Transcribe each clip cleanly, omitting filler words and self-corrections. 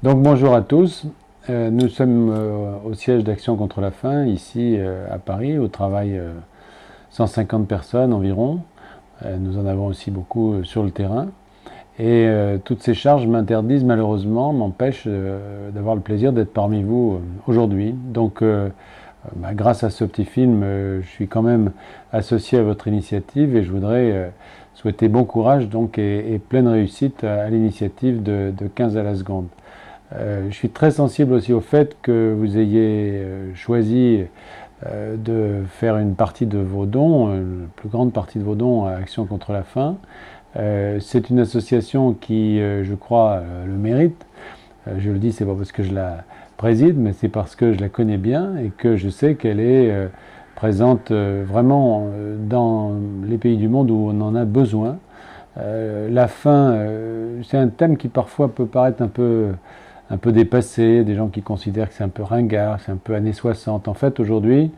Donc bonjour à tous. Nous sommes au siège d'Action contre la faim, ici à Paris, où travaillent 150 personnes environ. Nous en avons aussi beaucoup sur le terrain. Et toutes ces charges m'interdisent malheureusement, m'empêchent d'avoir le plaisir d'être parmi vous aujourd'hui. Donc grâce à ce petit film, je suis quand même associé à votre initiative et je voudrais souhaiter bon courage donc, et pleine réussite à l'initiative de 15 à la seconde. Je suis très sensible aussi au fait que vous ayez choisi de faire une partie de vos dons, la plus grande partie de vos dons à Action contre la faim. C'est une association qui, je crois, le mérite. Je le dis, c'est pas parce que je la préside, mais c'est parce que je la connais bien et que je sais qu'elle est présente vraiment dans les pays du monde où on en a besoin. La faim, c'est un thème qui parfois peut paraître un peu dépassé, des gens qui considèrent que c'est un peu ringard, c'est un peu années 60. En fait, aujourd'hui,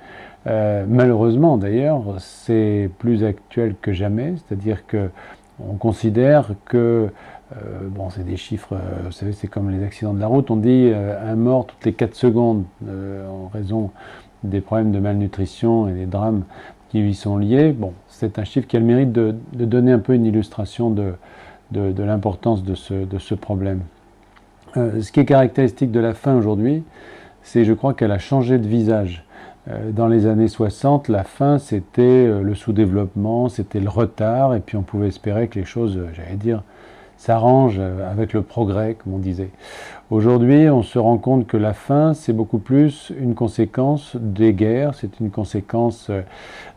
malheureusement d'ailleurs, c'est plus actuel que jamais, c'est-à-dire que on considère que, bon, c'est des chiffres, vous savez, c'est comme les accidents de la route, on dit un mort toutes les 4 secondes en raison des problèmes de malnutrition et des drames qui lui sont liés. Bon, c'est un chiffre qui a le mérite de donner un peu une illustration de l'importance de ce problème. Ce qui est caractéristique de la faim aujourd'hui, c'est, je crois, qu'elle a changé de visage. Dans les années 60, la faim, c'était le sous-développement, c'était le retard, et puis on pouvait espérer que les choses, j'allais dire, s'arrangent avec le progrès, comme on disait. Aujourd'hui, on se rend compte que la faim, c'est beaucoup plus une conséquence des guerres, c'est une conséquence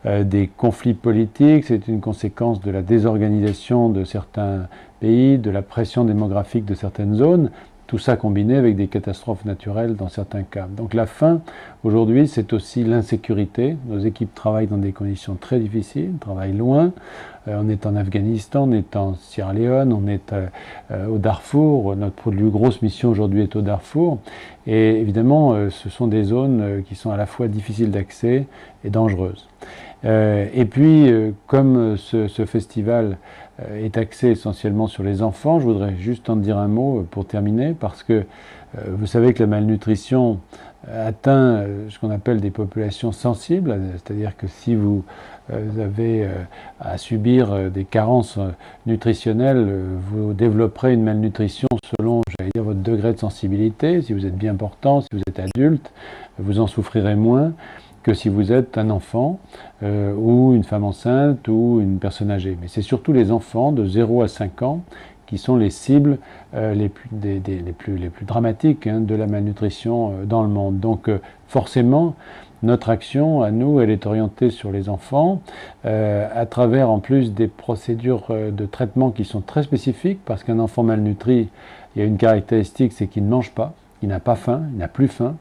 des conflits politiques, c'est une conséquence de la désorganisation de certains pays, de la pression démographique de certaines zones, tout ça combiné avec des catastrophes naturelles dans certains cas. Donc la faim, aujourd'hui, c'est aussi l'insécurité. Nos équipes travaillent dans des conditions très difficiles, travaillent loin. On est en Afghanistan, on est en Sierra Leone, on est au Darfour. Notre plus grosse mission aujourd'hui est au Darfour. Et évidemment, ce sont des zones qui sont à la fois difficiles d'accès et dangereuses. Et puis, comme ce festival est axé essentiellement sur les enfants, je voudrais juste en dire un mot pour terminer, parce que vous savez que la malnutrition atteint ce qu'on appelle des populations sensibles, c'est-à-dire que si vous avez à subir des carences nutritionnelles, vous développerez une malnutrition selon, j'allais dire, votre degré de sensibilité. Si vous êtes bien portant, si vous êtes adulte, vous en souffrirez moins que si vous êtes un enfant ou une femme enceinte ou une personne âgée. Mais c'est surtout les enfants de 0 à 5 ans qui sont les cibles les plus dramatiques de la malnutrition dans le monde. Donc forcément, notre action, à nous, elle est orientée sur les enfants, à travers en plus des procédures de traitement qui sont très spécifiques, parce qu'un enfant malnutri, il y a une caractéristique, c'est qu'il ne mange pas. Il n'a pas faim, il n'a plus faim,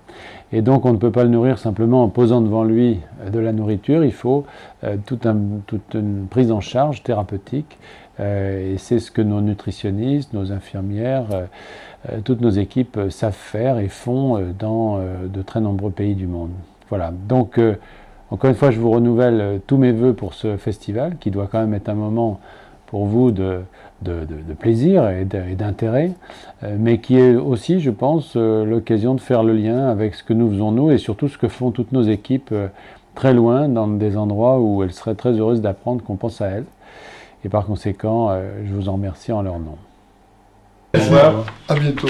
et donc on ne peut pas le nourrir simplement en posant devant lui de la nourriture, il faut toute une prise en charge thérapeutique, et c'est ce que nos nutritionnistes, nos infirmières, toutes nos équipes savent faire et font dans de très nombreux pays du monde. Voilà, donc encore une fois je vous renouvelle tous mes vœux pour ce festival, qui doit quand même être un moment pour vous de plaisir et d'intérêt, mais qui est aussi, je pense, l'occasion de faire le lien avec ce que nous faisons nous et surtout ce que font toutes nos équipes très loin, dans des endroits où elles seraient très heureuses d'apprendre qu'on pense à elles. Et par conséquent, je vous en remercie en leur nom. Au revoir, à bientôt.